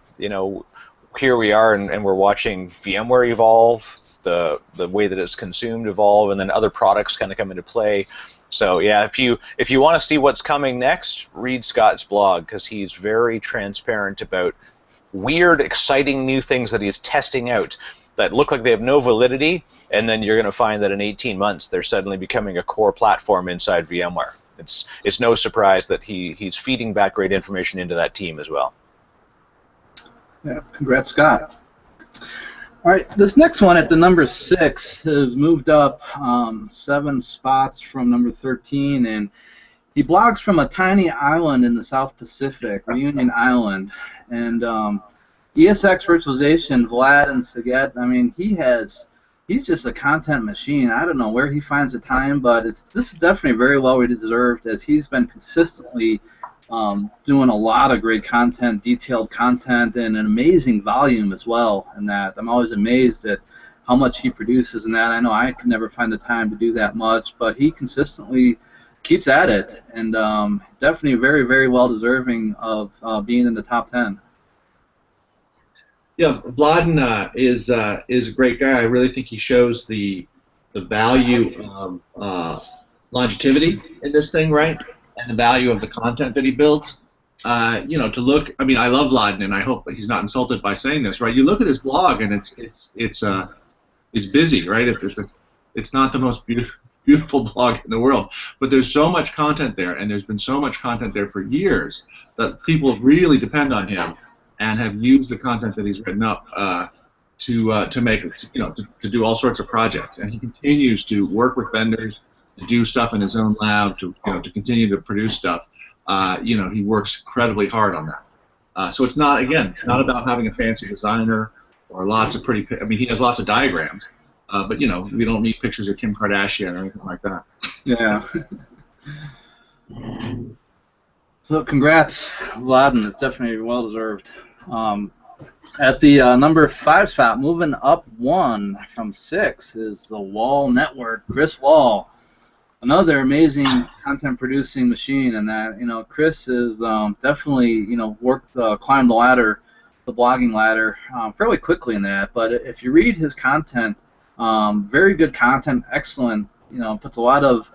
here we are, and we're watching VMware evolve, the way that it's consumed evolve, and then other products kind of come into play. So yeah, if you want to see what's coming next, read Scott's blog, because he's very transparent about weird, exciting new things that he's testing out that look like they have no validity, and then you're going to find that in 18 months they're suddenly becoming a core platform inside VMware. It's no surprise that he's feeding back great information into that team as well. Yeah, congrats, Scott. All right, this next one at the number 6 has moved up 7 spots from number 13, and he blogs from a tiny island in the South Pacific, Reunion Island. And ESX virtualization, Vlad and Saget, I mean, he's just a content machine. I don't know where he finds the time, but this is definitely very well deserved, as he's been consistently doing a lot of great content, detailed content, and an amazing volume as well. And that I'm always amazed at how much he produces in that. I know I could never find the time to do that much, but he consistently keeps at it, and definitely very, very well deserving of being in the top 10. Yeah, Vladen is a great guy. I really think he shows the value of longevity in this thing, right? And the value of the content that he builds. To look. I mean, I love Vladen, and I hope he's not insulted by saying this, right? You look at his blog, and it's busy, right? It's not the most beautiful blog in the world, but there's so much content there, and there's been so much content there for years that people really depend on him and have used the content that he's written up to make to do all sorts of projects. And he continues to work with vendors, to do stuff in his own lab, to continue to produce stuff. He works incredibly hard on that. So it's not about having a fancy designer or lots of pretty. I mean, he has lots of diagrams, but we don't need pictures of Kim Kardashian or anything like that. Yeah. So congrats, Vladen. It's definitely well deserved. At the number 5 spot, moving up 1 from 6, is the Wall Network, Chris Wall. Another amazing content producing machine, and that Chris is definitely climbed the ladder, the blogging ladder, fairly quickly in that. But if you read his content, very good content, excellent. Puts a lot of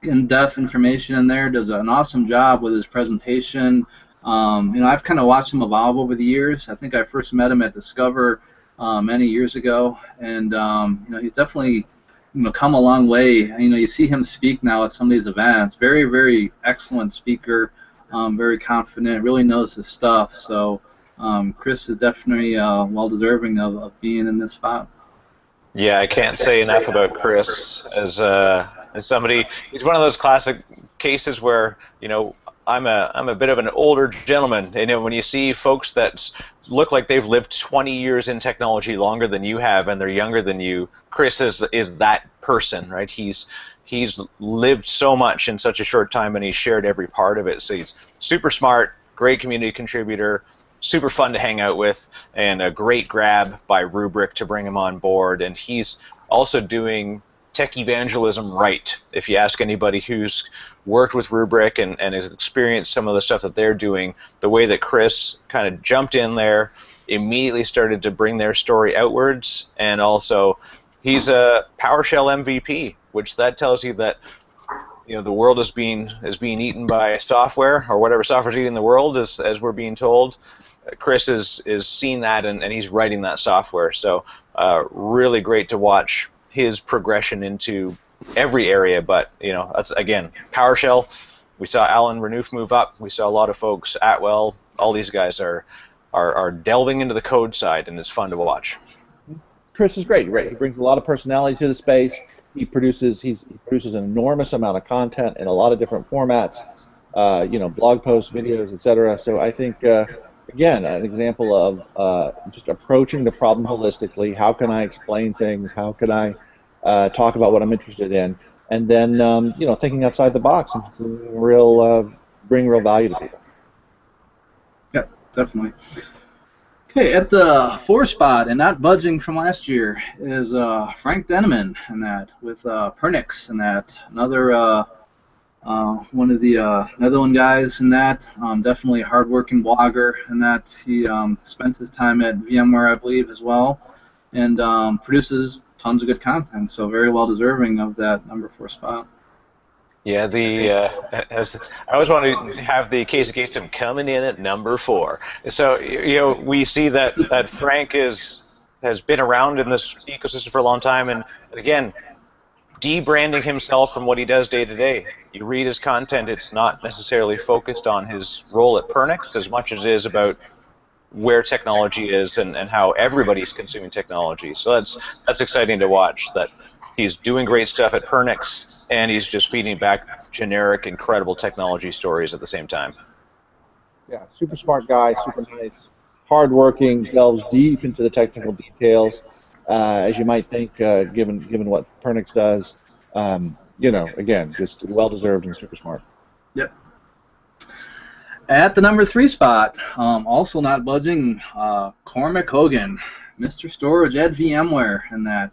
in-depth information in there. Does an awesome job with his presentation. I've kind of watched him evolve over the years. I think I first met him at Discover many years ago, and he's definitely come a long way. You see him speak now at some of these events. Very, very excellent speaker. Very confident. Really knows his stuff. So Chris is definitely well deserving of being in this spot. Yeah, I can't say enough about Chris as somebody. He's one of those classic cases where I'm a bit of an older gentleman, and when you see folks that look like they've lived 20 years in technology longer than you have, and they're younger than you, Chris is that person, right? He's lived so much in such a short time, and he's shared every part of it. So he's super smart, great community contributor, super fun to hang out with, and a great grab by Rubrik to bring him on board. And he's also doing tech evangelism right. If you ask anybody who's worked with Rubrik and has experienced some of the stuff that they're doing, the way that Chris kind of jumped in there, immediately started to bring their story outwards, and also he's a PowerShell MVP, which that tells you that the world is being eaten by software, or whatever software's eating the world, as we're being told. Chris is seeing that, and he's writing that software. So really great to watch his progression into every area. But that's, again, PowerShell. We saw Alan Renouf move up. We saw a lot of folks, Atwell. All these guys are delving into the code side, and it's fun to watch. Chris is great. Right? He brings a lot of personality to the space. He produces an enormous amount of content in a lot of different formats. Blog posts, videos, etc. So I think again, an example of just approaching the problem holistically. How can I explain things? How can I talk about what I'm interested in? And then thinking outside the box and bring real value to people. Yeah, definitely. Okay, at the 4 spot, and not budging from last year, is Frank Denneman, and that with Pernix, and that another one of the Netherlands guys, and that definitely a hardworking blogger, and that he spent his time at VMware, I believe, as well, and produces tons of good content. So very well deserving of that number 4 spot. Yeah, as I always want to have the Casey Kasem coming in at number 4. So we see that Frank has been around in this ecosystem for a long time, and again, debranding himself from what he does day to day. You read his content; it's not necessarily focused on his role at Pernix as much as it is about where technology is and how everybody's consuming technology. So that's exciting to watch. That he's doing great stuff at Pernix, and he's just feeding back generic, incredible technology stories at the same time. Yeah, super smart guy, super nice, hardworking, delves deep into the technical details, as you might think, given what Pernix does. Again, just well-deserved and super smart. Yep. At the number 3 spot, also not budging, Cormac Hogan, Mr. Storage at VMware, and that.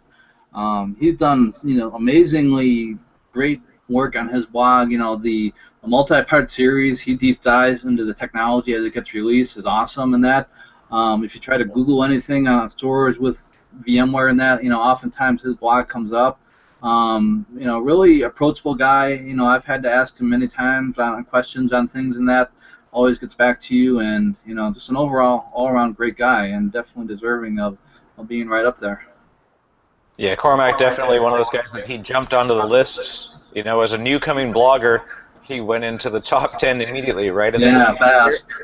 He's done, amazingly great work on his blog. The multi-part series, he deep dives into the technology as it gets released, is awesome. And that, if you try to Google anything on storage with VMware and that, oftentimes his blog comes up. Really approachable guy. I've had to ask him many times on questions on things, and that always gets back to you. And just an all-around great guy, and definitely deserving of being right up there. Yeah, Cormac definitely one of those guys that he jumped onto the list. As a new-coming blogger, he went into the top 10 immediately, right? Yeah, fast.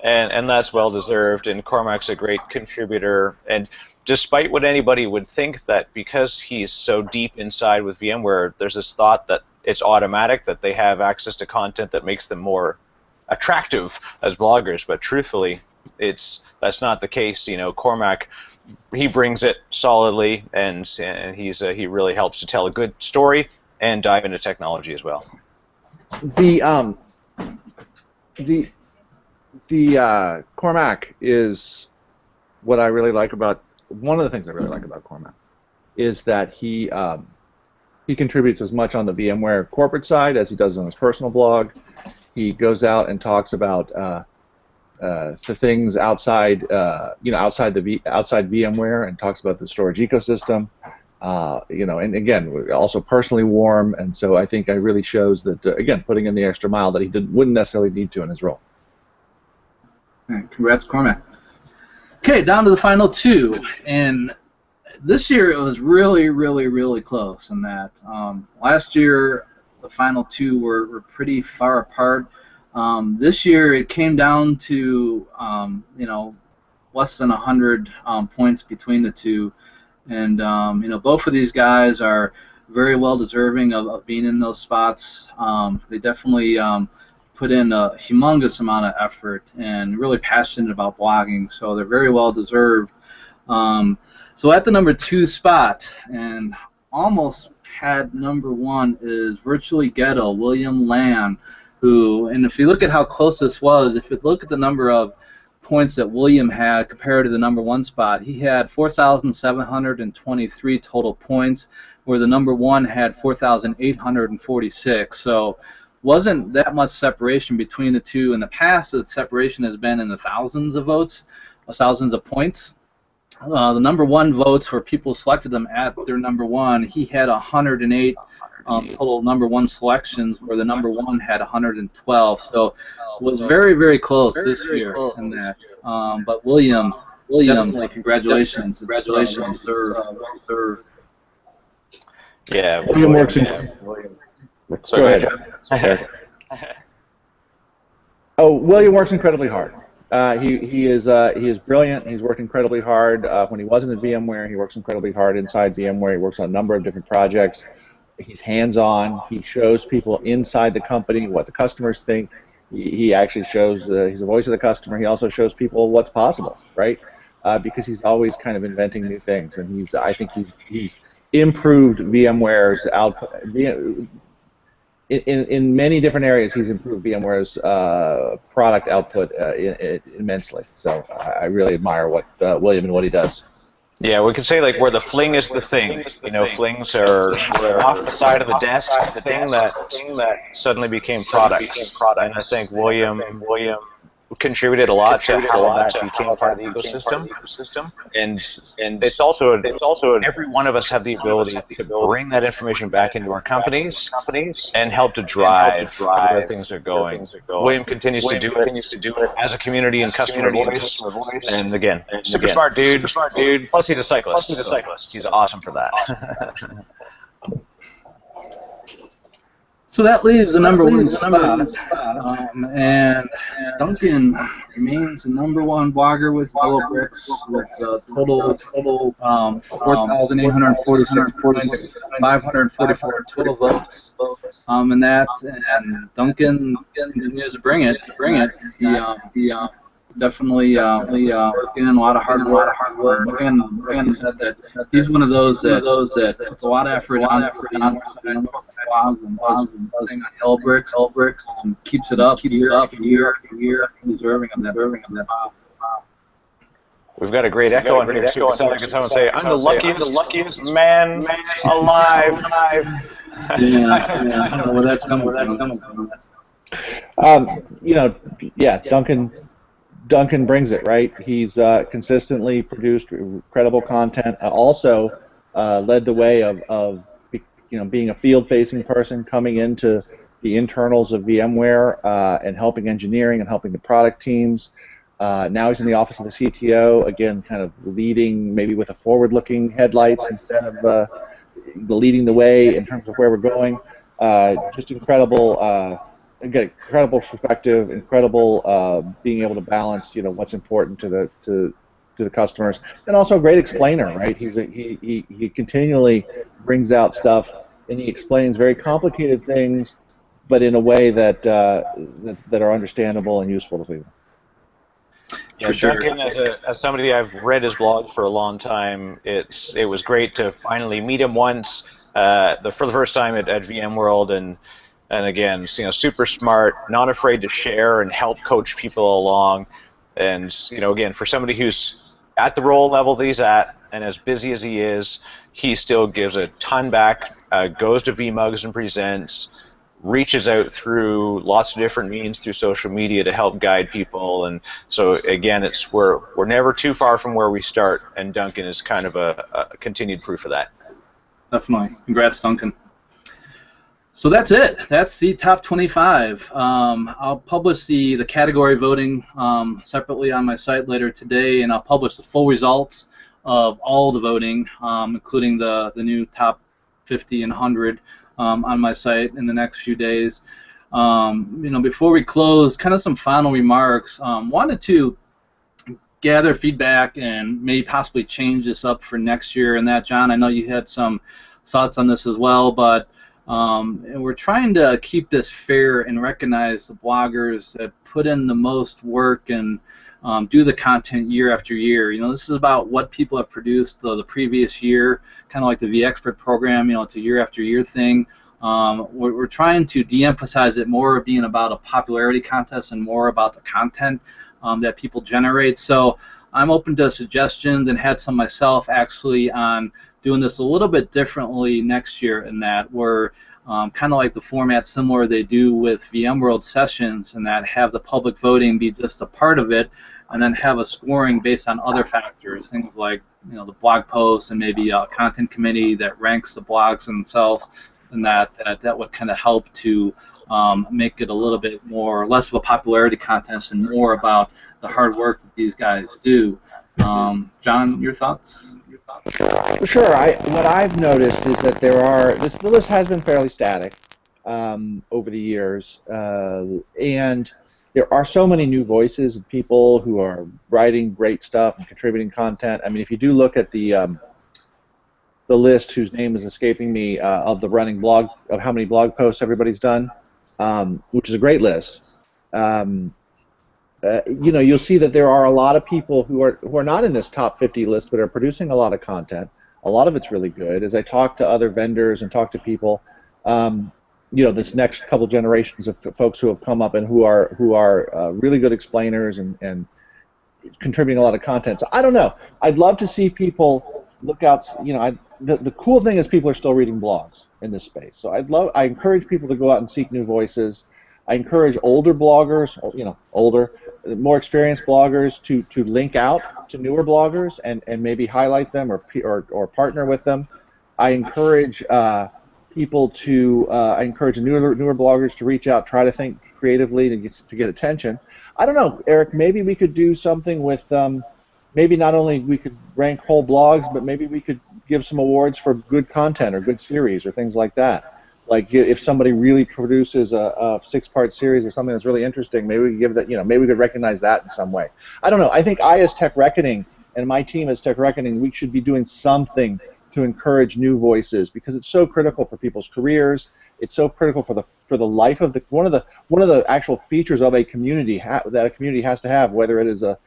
and that's well-deserved, and Cormac's a great contributor. And despite what anybody would think, that because he's so deep inside with VMware, there's this thought that it's automatic, that they have access to content that makes them more attractive as bloggers. But truthfully, that's not the case. Cormac, he brings it solidly, and he really helps to tell a good story and dive into technology as well. The Cormac is what I really like about, one of the things I really like about Cormac is that he contributes as much on the VMware corporate side as he does on his personal blog. He goes out and talks about the things outside VMware, and talks about the storage ecosystem. And again, also personally warm, and so I think it really shows that again, putting in the extra mile that he wouldn't necessarily need to in his role. Right, congrats, Cormac. Okay, down to the final 2, and this year it was really, really, really close. In that last year the final 2 were pretty far apart. This year it came down to less than 100 points between the 2, and both of these guys are very well deserving of being in those spots. They definitely put in a humongous amount of effort and really passionate about blogging, so they're very well deserved. So at the number 2 spot, and almost had number 1, is Virtually Ghetto, William Lamb, who, and if you look at how close this was, if you look at the number of points that William had compared to the number 1 spot. He had 4,723 total points, where the number 1 had 4,846. So wasn't that much separation between the two. In the past, the separation has been in the thousands of votes, thousands of points. The number 1 votes for people who selected them at their number 1, he had 108 total number 1 selections, where the number 1 had 112. So it was very, very close this year in that. But William, definitely congratulations. Congratulations. Yeah. William works in. Sorry, Go ahead. Oh, William works incredibly hard. He is brilliant. He's worked incredibly hard. When he wasn't at VMware, he works incredibly hard inside VMware. He works on a number of different projects. He's hands-on. He shows people inside the company what the customers think. He actually shows. He's the voice of the customer. He also shows people what's possible, right? Because he's always kind of inventing new things, and I think he's improved VMware's output. In many different areas, he's improved VMware's product output immensely. So I really admire what William and what he does. Yeah, we could say like where the fling is the thing. You know, flings are off the side of the desk, the thing that suddenly became product. And I think William contributed a lot to how that became part of the ecosystem. And it's also every one of us have the ability to bring that information back into our companies and help to drive where things are going. William continues to do it as a community and customer voice. And again, super smart dude. Plus he's a cyclist. He's awesome for that. So that leaves the number 1 spot, and Duncan remains the number 1 blogger with Yellowbricks with total 4,846 points, 544 total votes, and Duncan continues to bring it. He definitely working a lot of hard work. And said that he's one of those that puts a lot of effort on blogs and does on Yellowbricks, keeps it up year after year, deserving of that. We've got a great echo in here too. It sounds like someone say, "I'm the luckiest man alive." Yeah, I don't know where that's coming from. Duncan brings it, right? He's consistently produced incredible content. Also led the way of being a field-facing person, coming into the internals of VMware and helping engineering and helping the product teams. Now he's in the office of the CTO, again, kind of leading maybe with a forward-looking headlights instead of leading the way in terms of where we're going. Just incredible. Again, incredible perspective, incredible being able to balance, what's important to the customers, and also a great explainer, right? He continually brings out stuff, and he explains very complicated things, but in a way that are understandable and useful to people. Yeah, Duncan, as somebody I've read his blog for a long time, it was great to finally meet him once for the first time at VMworld, and again, super smart, not afraid to share and help coach people along. And again, for somebody who's at the role level that he's at and as busy as he is, he still gives a ton back, goes to vMugs and presents, reaches out through lots of different means through social media to help guide people. And so again, we're never too far from where we start, and Duncan is kind of a continued proof of that. Definitely. Congrats, Duncan. So that's it. That's the top 25. I'll publish the category voting separately on my site later today, and I'll publish the full results of all the voting, including the new top 50 and 100 on my site in the next few days. Before we close, kind of some final remarks. Wanted to gather feedback and maybe possibly change this up for next year. And that, John, I know you had some thoughts on this as well, but and we're trying to keep this fair and recognize the bloggers that put in the most work and do the content year after year. This is about what people have produced the previous year, kind of like the vExpert program. It's a year after year thing. We're trying to de-emphasize it more being about a popularity contest and more about the content that people generate. So I'm open to suggestions and had some myself actually on doing this a little bit differently next year, in that we're kind of like the format similar they do with VMworld sessions, and that have the public voting be just a part of it, and then have a scoring based on other factors, things like the blog posts and maybe a content committee that ranks the blogs themselves, and that would kind of help to make it a little bit less of a popularity contest and more about the hard work that these guys do. John, your thoughts? Sure. What I've noticed is that the list has been fairly static over the years, and there are so many new voices and people who are writing great stuff and contributing content. I mean, if you do look at the list, whose name is escaping me, of the running blog, of how many blog posts everybody's done, which is a great list. You'll see that there are a lot of people who are not in this top 50 list, but are producing a lot of content. A lot of it's really good. As I talk to other vendors and talk to people, this next couple generations of folks who have come up and who are really good explainers and contributing a lot of content. So I don't know. I'd love to see people look out. The cool thing is people are still reading blogs in this space. So I encourage people to go out and seek new voices. I encourage older bloggers, more experienced bloggers to link out to newer bloggers and maybe highlight them or partner with them. I encourage people I encourage newer bloggers to reach out, try to think creatively to get attention. I don't know, Eric, maybe we could do something with, maybe not only we could rank whole blogs, but maybe we could give some awards for good content or good series or things like that. Like if somebody really produces a 6-part series or something that's really interesting, maybe we could give that, maybe we could recognize that in some way. I don't know. I think I, as Tech Reckoning, and my team as Tech Reckoning, we should be doing something to encourage new voices, because it's so critical for people's careers. It's so critical for the life of one of the actual features of a community that a community has to have, whether it is a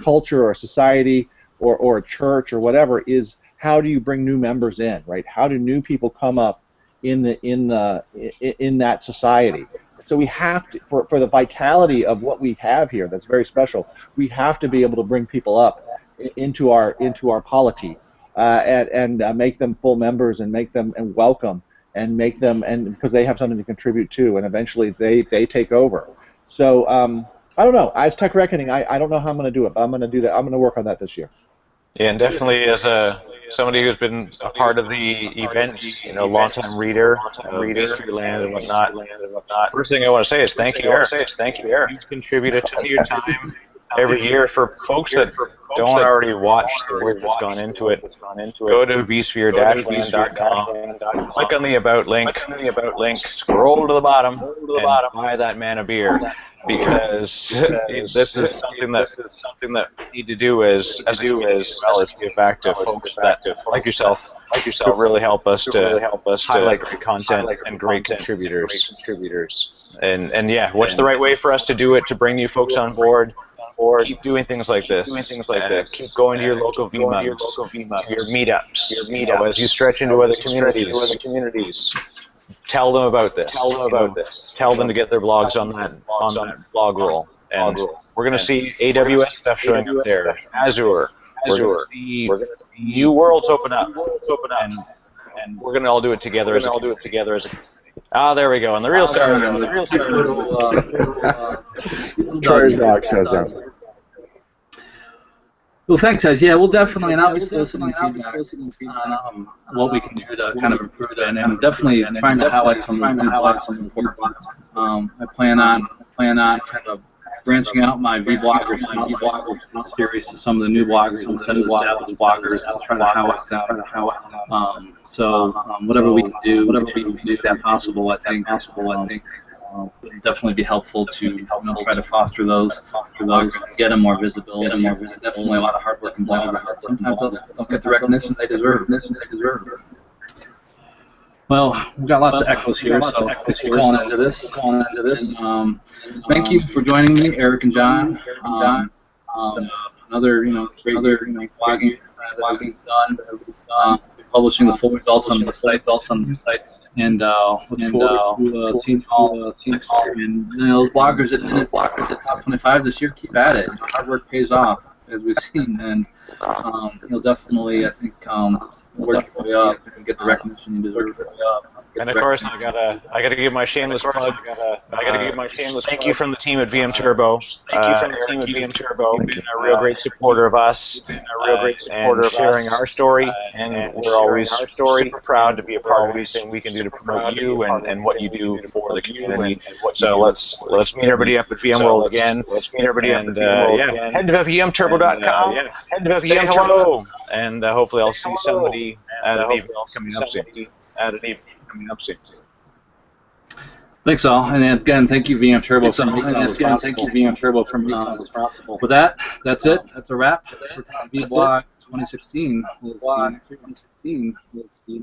culture or a society or a church or whatever, is how do you bring new members in, right? How do new people come up in that society? So we have to, for the vitality of what we have here, that's very special. We have to be able to bring people up into our polity and make them full members and make them welcome and make them, and because they have something to contribute to, and eventually they take over. So I don't know. As Tech Reckoning, I don't know how I'm going to do it, but I'm going to do that. I'm going to work on that this year. Yeah, and definitely as somebody who's been a part of the events, long-time reader, Land and whatnot. First thing I want to say is thank you, Eric. You've contributed a ton of your time every year. For folks that don't already watch the work that's gone into it, go to vsphere-land.com, click on the About link, scroll to the bottom, and buy that man a beer. Because this is something that we need to do as well as give back to folks that, like yourself, really help us to highlight great content and great contributors. And yeah, what's the right way for us to do it, to bring new folks on board? Keep doing things like this. Keep going to your local vMugs, to your meetups. As you stretch into other communities. Tell them about this. Tell them to get their blogs on that blog roll. And we're going to see AWS stuff showing up there. Azure. We're going to see new worlds open up. And we're going to all do it together as a there we go. And the real star. Troy's dog shows up. Well, thanks, guys. Yeah, we'll definitely, and obviously listening feedback on what we can do to kind of improve it, and definitely trying to highlight some of the blogs. I plan on kind of branching out my vBlog series to some of the new bloggers instead of established bloggers, trying to highlight them. So whatever we can do, to make that possible, I think. Would definitely be helpful to try to foster those, get them more visibility. Definitely a lot of hard work and bloggers, but sometimes don't get the recognition they deserve. Well, we've got lots of echoes here, so thanks for calling into this. Thank you for joining me, Eric and John. Another great blogging done. publishing the full results on the sites, and look forward to seeing you all next year. And those bloggers that didn't the top 25 this year, keep at it. Hard work pays off, as we've seen, and you'll definitely, I think, work your way up and get the recognition you deserve. And of course, I gotta give my shameless plug. Thank you from the team at VM Turbo. You've been a real great supporter of us, and sharing our story. And we're always super proud to be a part of anything we can do to promote you and what you do for the community. So let's meet everybody up at VMworld again. Head to VMTurbo.com. Say hello, and hopefully I'll see somebody at an event coming up soon. Thanks all, and again, thank you VM Turbo for making this possible. With that, that's it. That's a wrap for vBlog 2016. We'll see you next year.